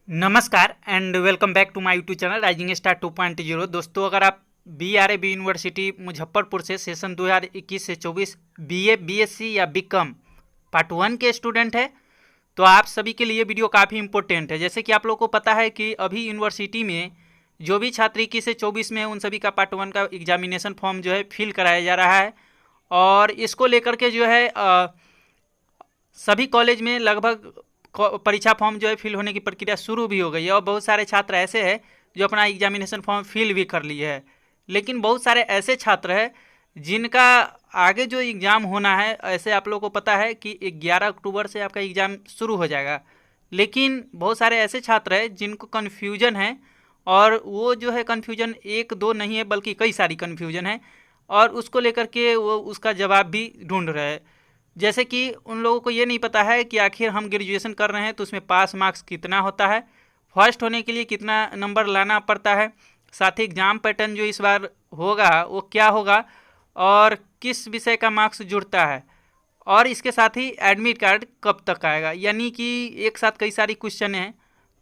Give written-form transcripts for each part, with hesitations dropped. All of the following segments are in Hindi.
नमस्कार and welcome back to my YouTube channel rising star 2.0। दोस्तों, अगर आप BRAB यूनिवर्सिटी मुजफ्फरपुर से सेशन 2021 से 24 BA BSc या बीकॉम पार्ट 1 के स्टूडेंट हैं तो आप सभी के लिए वीडियो काफ़ी इंपॉर्टेंट है। जैसे कि आप लोगों को पता है कि अभी यूनिवर्सिटी में जो भी छात्र 21 से 24 में है उन सभी का पार्ट 1 का एग्जामिनेशन फॉर्म जो है फिल कराया जा रहा है। और इसको लेकर के जो है सभी कॉलेज में लगभग परीक्षा फॉर्म जो है फिल होने की प्रक्रिया शुरू भी हो गई है और बहुत सारे छात्र ऐसे हैं जो अपना एग्जामिनेशन फॉर्म फिल भी कर लिए है। लेकिन बहुत सारे ऐसे छात्र हैं जिनका आगे जो एग्ज़ाम होना है, ऐसे आप लोगों को पता है कि 11 अक्टूबर से आपका एग्ज़ाम शुरू हो जाएगा। लेकिन बहुत सारे ऐसे छात्र हैं जिनको कन्फ्यूजन है और वो जो है कन्फ्यूजन एक दो नहीं है बल्कि कई सारी कन्फ्यूजन है और उसको लेकर के वो उसका जवाब भी ढूंढ रहे हैं। जैसे कि उन लोगों को ये नहीं पता है कि आखिर हम ग्रेजुएशन कर रहे हैं तो उसमें पास मार्क्स कितना होता है, फर्स्ट होने के लिए कितना नंबर लाना पड़ता है, साथ ही एग्ज़ाम पैटर्न जो इस बार होगा वो क्या होगा और किस विषय का मार्क्स जुड़ता है, और इसके साथ ही एडमिट कार्ड कब तक आएगा। यानी कि एक साथ कई सारी क्वेश्चन हैं।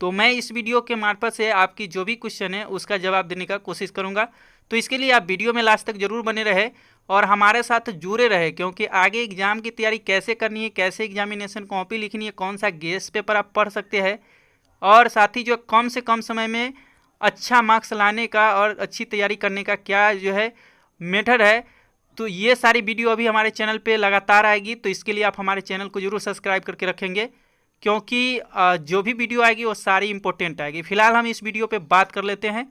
तो मैं इस वीडियो के मार्फत से आपकी जो भी क्वेश्चन है उसका जवाब देने का कोशिश करूँगा। तो इसके लिए आप वीडियो में लास्ट तक ज़रूर बने रहे और हमारे साथ जुड़े रहे, क्योंकि आगे एग्ज़ाम की तैयारी कैसे करनी है, कैसे एग्जामिनेशन कॉपी लिखनी है, कौन सा गेस्ट पेपर आप पढ़ सकते हैं और साथ ही जो कम से कम समय में अच्छा मार्क्स लाने का और अच्छी तैयारी करने का क्या जो है मेथड है, तो ये सारी वीडियो अभी हमारे चैनल पे लगातार आएगी। तो इसके लिए आप हमारे चैनल को जरूर सब्सक्राइब करके रखेंगे, क्योंकि जो भी वीडियो आएगी वो सारी इंपॉर्टेंट आएगी। फिलहाल हम इस वीडियो पे बात कर लेते हैं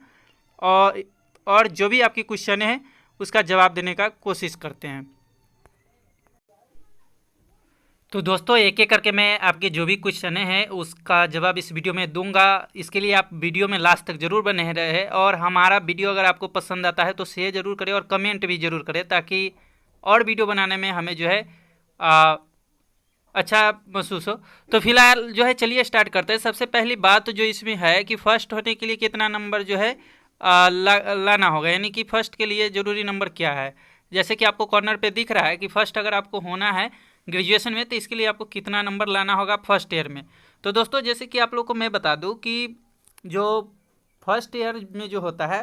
और जो भी आपकी क्वेश्चन है उसका जवाब देने का कोशिश करते हैं। तो दोस्तों, एक एक करके मैं आपके जो भी क्वेश्चन हैं उसका जवाब इस वीडियो में दूंगा। इसके लिए आप वीडियो में लास्ट तक जरूर बने रहे और हमारा वीडियो अगर आपको पसंद आता है तो शेयर जरूर करें और कमेंट भी जरूर करें, ताकि और वीडियो बनाने में हमें जो है अच्छा महसूस हो। तो फिलहाल जो है चलिए स्टार्ट करते हैं। सबसे पहली बात जो इसमें है कि फर्स्ट होने के लिए कितना नंबर जो है लाना होगा, यानी कि फर्स्ट के लिए ज़रूरी नंबर क्या है। जैसे कि आपको कॉर्नर पे दिख रहा है कि फर्स्ट अगर आपको होना है ग्रेजुएशन में तो इसके लिए आपको कितना नंबर लाना होगा फर्स्ट ईयर में। तो दोस्तों, जैसे कि आप लोग को मैं बता दूं कि जो फर्स्ट ईयर में जो होता है,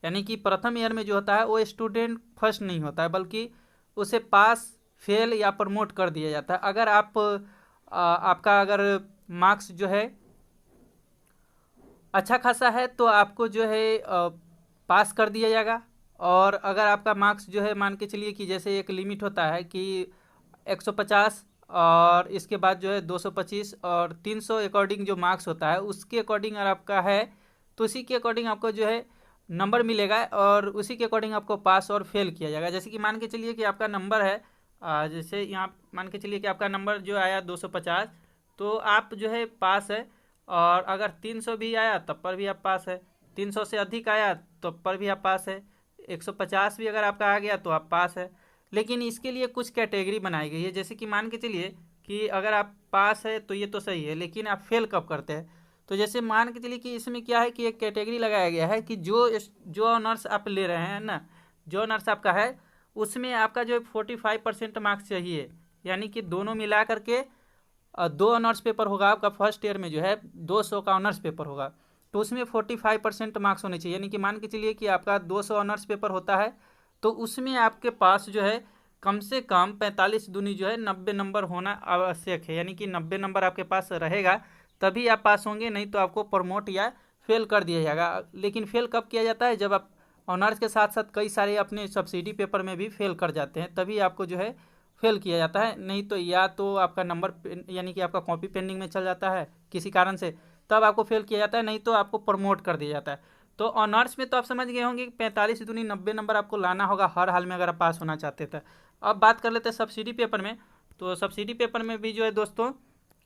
यानी कि प्रथम ईयर में जो होता है वो स्टूडेंट फर्स्ट नहीं होता है बल्कि उसे पास फेल या प्रमोट कर दिया जाता है। अगर आपका अगर मार्क्स जो है अच्छा खासा है तो आपको जो है पास कर दिया जाएगा। और अगर आपका मार्क्स जो है मान के चलिए कि जैसे एक लिमिट होता है कि 150 और इसके बाद जो है 225 और 300 अकॉर्डिंग जो मार्क्स होता है उसके अकॉर्डिंग अगर आपका है तो उसी के अकॉर्डिंग आपको जो है नंबर मिलेगा और उसी के अकॉर्डिंग आपको पास और फेल किया जाएगा। जैसे कि मान के चलिए कि आपका नंबर है जैसे यहाँ मान के चलिए कि आपका नंबर जो आया 250, तो आप जो है पास है। और अगर 300 भी आया तब पर भी आप पास है, 300 से अधिक आया तब पर भी आप पास है, 150 भी अगर आपका आ गया तो आप पास है। लेकिन इसके लिए कुछ कैटेगरी बनाई गई है। जैसे कि मान के चलिए कि अगर आप पास है तो ये तो सही है, लेकिन आप फेल कब करते हैं। तो जैसे मान के चलिए कि इसमें क्या है कि एक कैटेगरी लगाया गया है कि जो ऑनर्स आप ले रहे हैं ना, जो ऑनर्स आपका है उसमें आपका जो 45% मार्क्स चाहिए, यानी कि दोनों मिला करके 2 ऑनर्स पेपर होगा आपका फर्स्ट ईयर में जो है 200 का ऑनर्स पेपर होगा, तो उसमें 45% मार्क्स होने चाहिए। यानी कि मान के चलिए कि आपका 200 ऑनर्स पेपर होता है तो उसमें आपके पास जो है कम से कम 45 दूनी जो है 90 नंबर होना आवश्यक है। यानी कि 90 नंबर आपके पास रहेगा तभी आप पास होंगे, नहीं तो आपको प्रमोट या फेल कर दिया जाएगा। लेकिन फेल कब किया जाता है, जब आप ऑनर्स के साथ साथ कई सारे अपने सब्सिडी पेपर में भी फेल कर जाते हैं तभी आपको जो है फेल किया जाता है। नहीं तो या तो आपका नंबर यानी कि आपका कॉपी पेंडिंग में चल जाता है किसी कारण से, तब आपको फेल किया जाता है, नहीं तो आपको प्रमोट कर दिया जाता है। तो ऑनर्स में तो आप समझ गए होंगे कि 45 दूनी 90 नंबर आपको लाना होगा हर हाल में अगर आप पास होना चाहते थे। अब बात कर लेते हैं सब्सिडी पेपर में। तो सब्सिडी पेपर में भी जो है दोस्तों,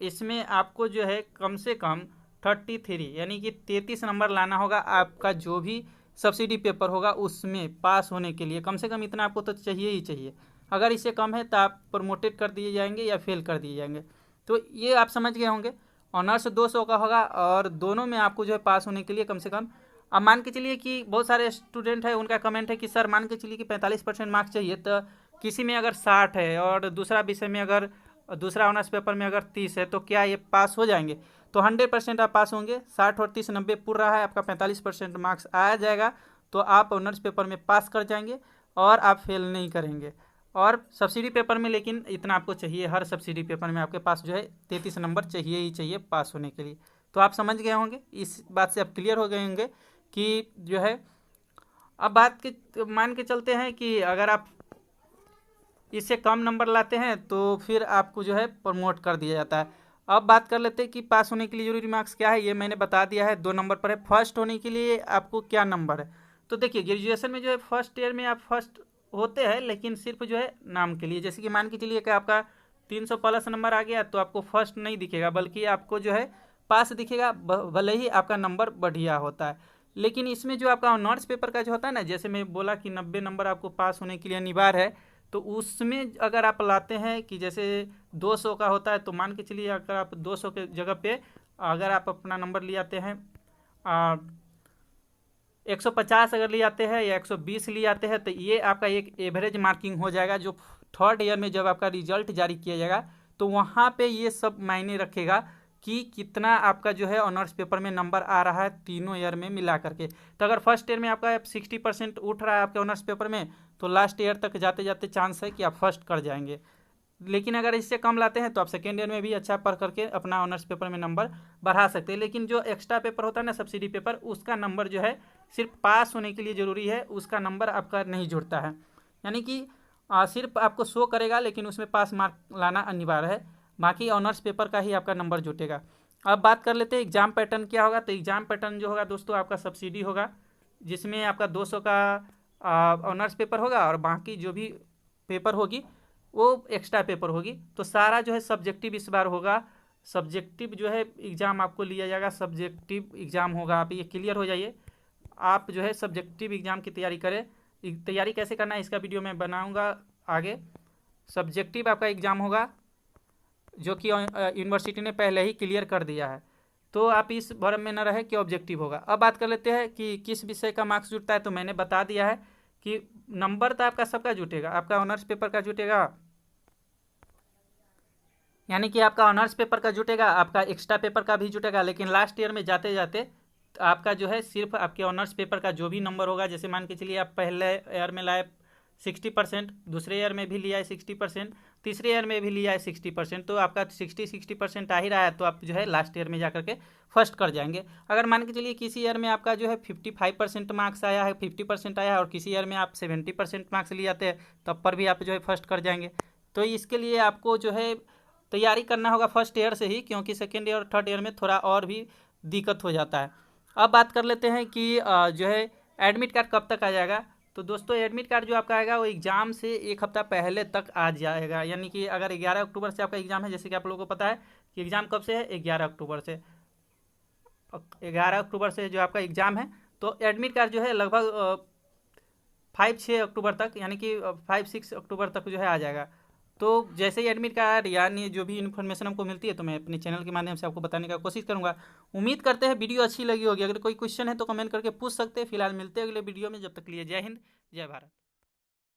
इसमें आपको जो है कम से कम 33 यानी कि 33 नंबर लाना होगा। आपका जो भी सब्सिडी पेपर होगा उसमें पास होने के लिए कम से कम इतना आपको तो चाहिए ही चाहिए। अगर इससे कम है तो आप प्रमोटेड कर दिए जाएंगे या फेल कर दिए जाएंगे। तो ये आप समझ गए होंगे। ऑनर्स 200 का होगा और दोनों में आपको जो है पास होने के लिए कम से कम, अब मान के चलिए कि बहुत सारे स्टूडेंट है उनका कमेंट है कि सर मान के चलिए कि 45% मार्क्स चाहिए, तो किसी में अगर 60 है और दूसरा विषय में अगर दूसरा ऑनर्स पेपर में अगर 30 है तो क्या ये पास हो जाएंगे। तो 100% आप पास होंगे। 60 और 30 90 पूर रहा है, आपका 45% मार्क्स आ जाएगा, तो आप ऑनर्स पेपर में पास कर जाएंगे और आप फेल नहीं करेंगे। और सब्सिडी पेपर में लेकिन इतना आपको चाहिए, हर सब्सिडी पेपर में आपके पास जो है 33 नंबर चाहिए ही चाहिए पास होने के लिए। तो आप समझ गए होंगे, इस बात से आप क्लियर हो गए होंगे कि जो है अब बात के मान के चलते हैं कि अगर आप इससे कम नंबर लाते हैं तो फिर आपको जो है प्रमोट कर दिया जाता है। अब बात कर लेते हैं कि पास होने के लिए जरूरी मार्क्स क्या है। ये मैंने बता दिया है, 2 नंबर पर है। फर्स्ट होने के लिए आपको क्या नंबर है, तो देखिए ग्रेजुएशन में जो है फर्स्ट ईयर में आप फर्स्ट होते हैं, लेकिन सिर्फ जो है नाम के लिए। जैसे कि मान के चलिए कि आपका 300 प्लस नंबर आ गया तो आपको फर्स्ट नहीं दिखेगा, बल्कि आपको जो है पास दिखेगा, भले ही आपका नंबर बढ़िया होता है। लेकिन इसमें जो आपका ऑनर्स पेपर का जो होता है ना, जैसे मैं बोला कि 90 नंबर आपको पास होने के लिए अनिवार्य है, तो उसमें अगर आप लाते हैं कि जैसे 200 का होता है, तो मान के चलिए अगर आप 200 के जगह पे अगर आप अपना नंबर ले आते हैं 150 अगर ले आते हैं या 120 ले आते हैं, तो ये आपका एक एवरेज मार्किंग हो जाएगा। जो थर्ड ईयर में जब आपका रिजल्ट जारी किया जाएगा तो वहाँ पे ये सब मायने रखेगा कि कितना आपका जो है ऑनर्स पेपर में नंबर आ रहा है तीनों ईयर में मिला करके। तो अगर फर्स्ट ईयर में आपका 60% उठ रहा है आपके ऑनर्स पेपर में, तो लास्ट ईयर तक जाते जाते चांस है कि आप फर्स्ट कर जाएंगे। लेकिन अगर इससे कम लाते हैं तो आप सेकेंड ईयर में भी अच्छा पढ़ करके अपना ऑनर्स पेपर में नंबर बढ़ा सकते हैं। लेकिन जो एक्स्ट्रा पेपर होता है ना, सब्सिडी पेपर, उसका नंबर जो है सिर्फ पास होने के लिए ज़रूरी है, उसका नंबर आपका नहीं जुड़ता है। यानी कि सिर्फ आपको शो करेगा, लेकिन उसमें पास मार्क लाना अनिवार्य है। बाकी ऑनर्स पेपर का ही आपका नंबर जुटेगा। अब बात कर लेते हैं एग्जाम पैटर्न क्या होगा। तो एग्जाम पैटर्न जो होगा दोस्तों, आपका सब्सिडी होगा, जिसमें आपका 200 का ऑनर्स पेपर होगा और बाकी जो भी पेपर होगी वो एक्स्ट्रा पेपर होगी। तो सारा जो है सब्जेक्टिव इस बार होगा। सब्जेक्टिव जो है एग्ज़ाम आपको लिया जाएगा, सब्जेक्टिव एग्ज़ाम होगा। आप ये क्लियर हो जाइए, आप जो है सब्जेक्टिव एग्ज़ाम की तैयारी करें। तैयारी कैसे करना है इसका वीडियो मैं बनाऊंगा आगे। सब्जेक्टिव आपका एग्ज़ाम होगा, जो कि यूनिवर्सिटी ने पहले ही क्लियर कर दिया है, तो आप इस भ्रम में न रहे कि ऑब्जेक्टिव होगा। अब बात कर लेते हैं कि किस विषय का मार्क्स जुटता है। तो मैंने बता दिया है कि नंबर तो आपका सबका जुटेगा, आपका ऑनर्स पेपर का जुटेगा, यानी कि आपका ऑनर्स पेपर का जुटेगा, आपका एक्स्ट्रा पेपर का भी जुटेगा। लेकिन लास्ट ईयर में जाते जाते आपका जो है सिर्फ आपके ऑनर्स पेपर का जो भी नंबर होगा, जैसे मान के चलिए आप पहले ईयर में लाए 60%, दूसरे ईयर में भी लिया है 60%, तीसरे ईयर में भी लिया है 60%, तो आपका 60% आ ही रहा है, तो आप जो है लास्ट ईयर में जा करके फर्स्ट कर जाएंगे। अगर मान के चलिए किसी ईयर में आपका जो है 55% मार्क्स आया है, 50% आया है, और किसी ईयर में आप 70% मार्क्स ले आते हैं, तब पर भी आप जो है फर्स्ट कर जाएंगे। तो इसके लिए आपको जो है तैयारी करना होगा फर्स्ट ईयर से ही, क्योंकि सेकेंड ईयर और थर्ड ईयर में थोड़ा और भी दिक्कत हो जाता है। अब बात कर लेते हैं कि जो है एडमिट कार्ड कब तक आ जाएगा। तो दोस्तों एडमिट कार्ड जो आपका आएगा वो एग्ज़ाम से एक हफ्ता पहले तक आ जाएगा। यानी कि अगर 11 अक्टूबर से आपका एग्ज़ाम है, जैसे कि आप लोगों को पता है कि एग्ज़ाम कब से है, 11 अक्टूबर से। 11 अक्टूबर से जो आपका एग्ज़ाम है, तो एडमिट कार्ड जो है लगभग 5-6 अक्टूबर तक, यानी कि 5-6 अक्टूबर तक जो है आ जाएगा। तो जैसे ही एडमिट कार्ड यानी जो भी इन्फॉर्मेशन हमको मिलती है, तो मैं अपने चैनल के माध्यम से आपको बताने का कोशिश करूंगा। उम्मीद करते हैं वीडियो अच्छी लगी होगी। अगर कोई क्वेश्चन है तो कमेंट करके पूछ सकते हैं। फिलहाल मिलते हैं अगले वीडियो में, जब तक के लिए जय हिंद जय भारत।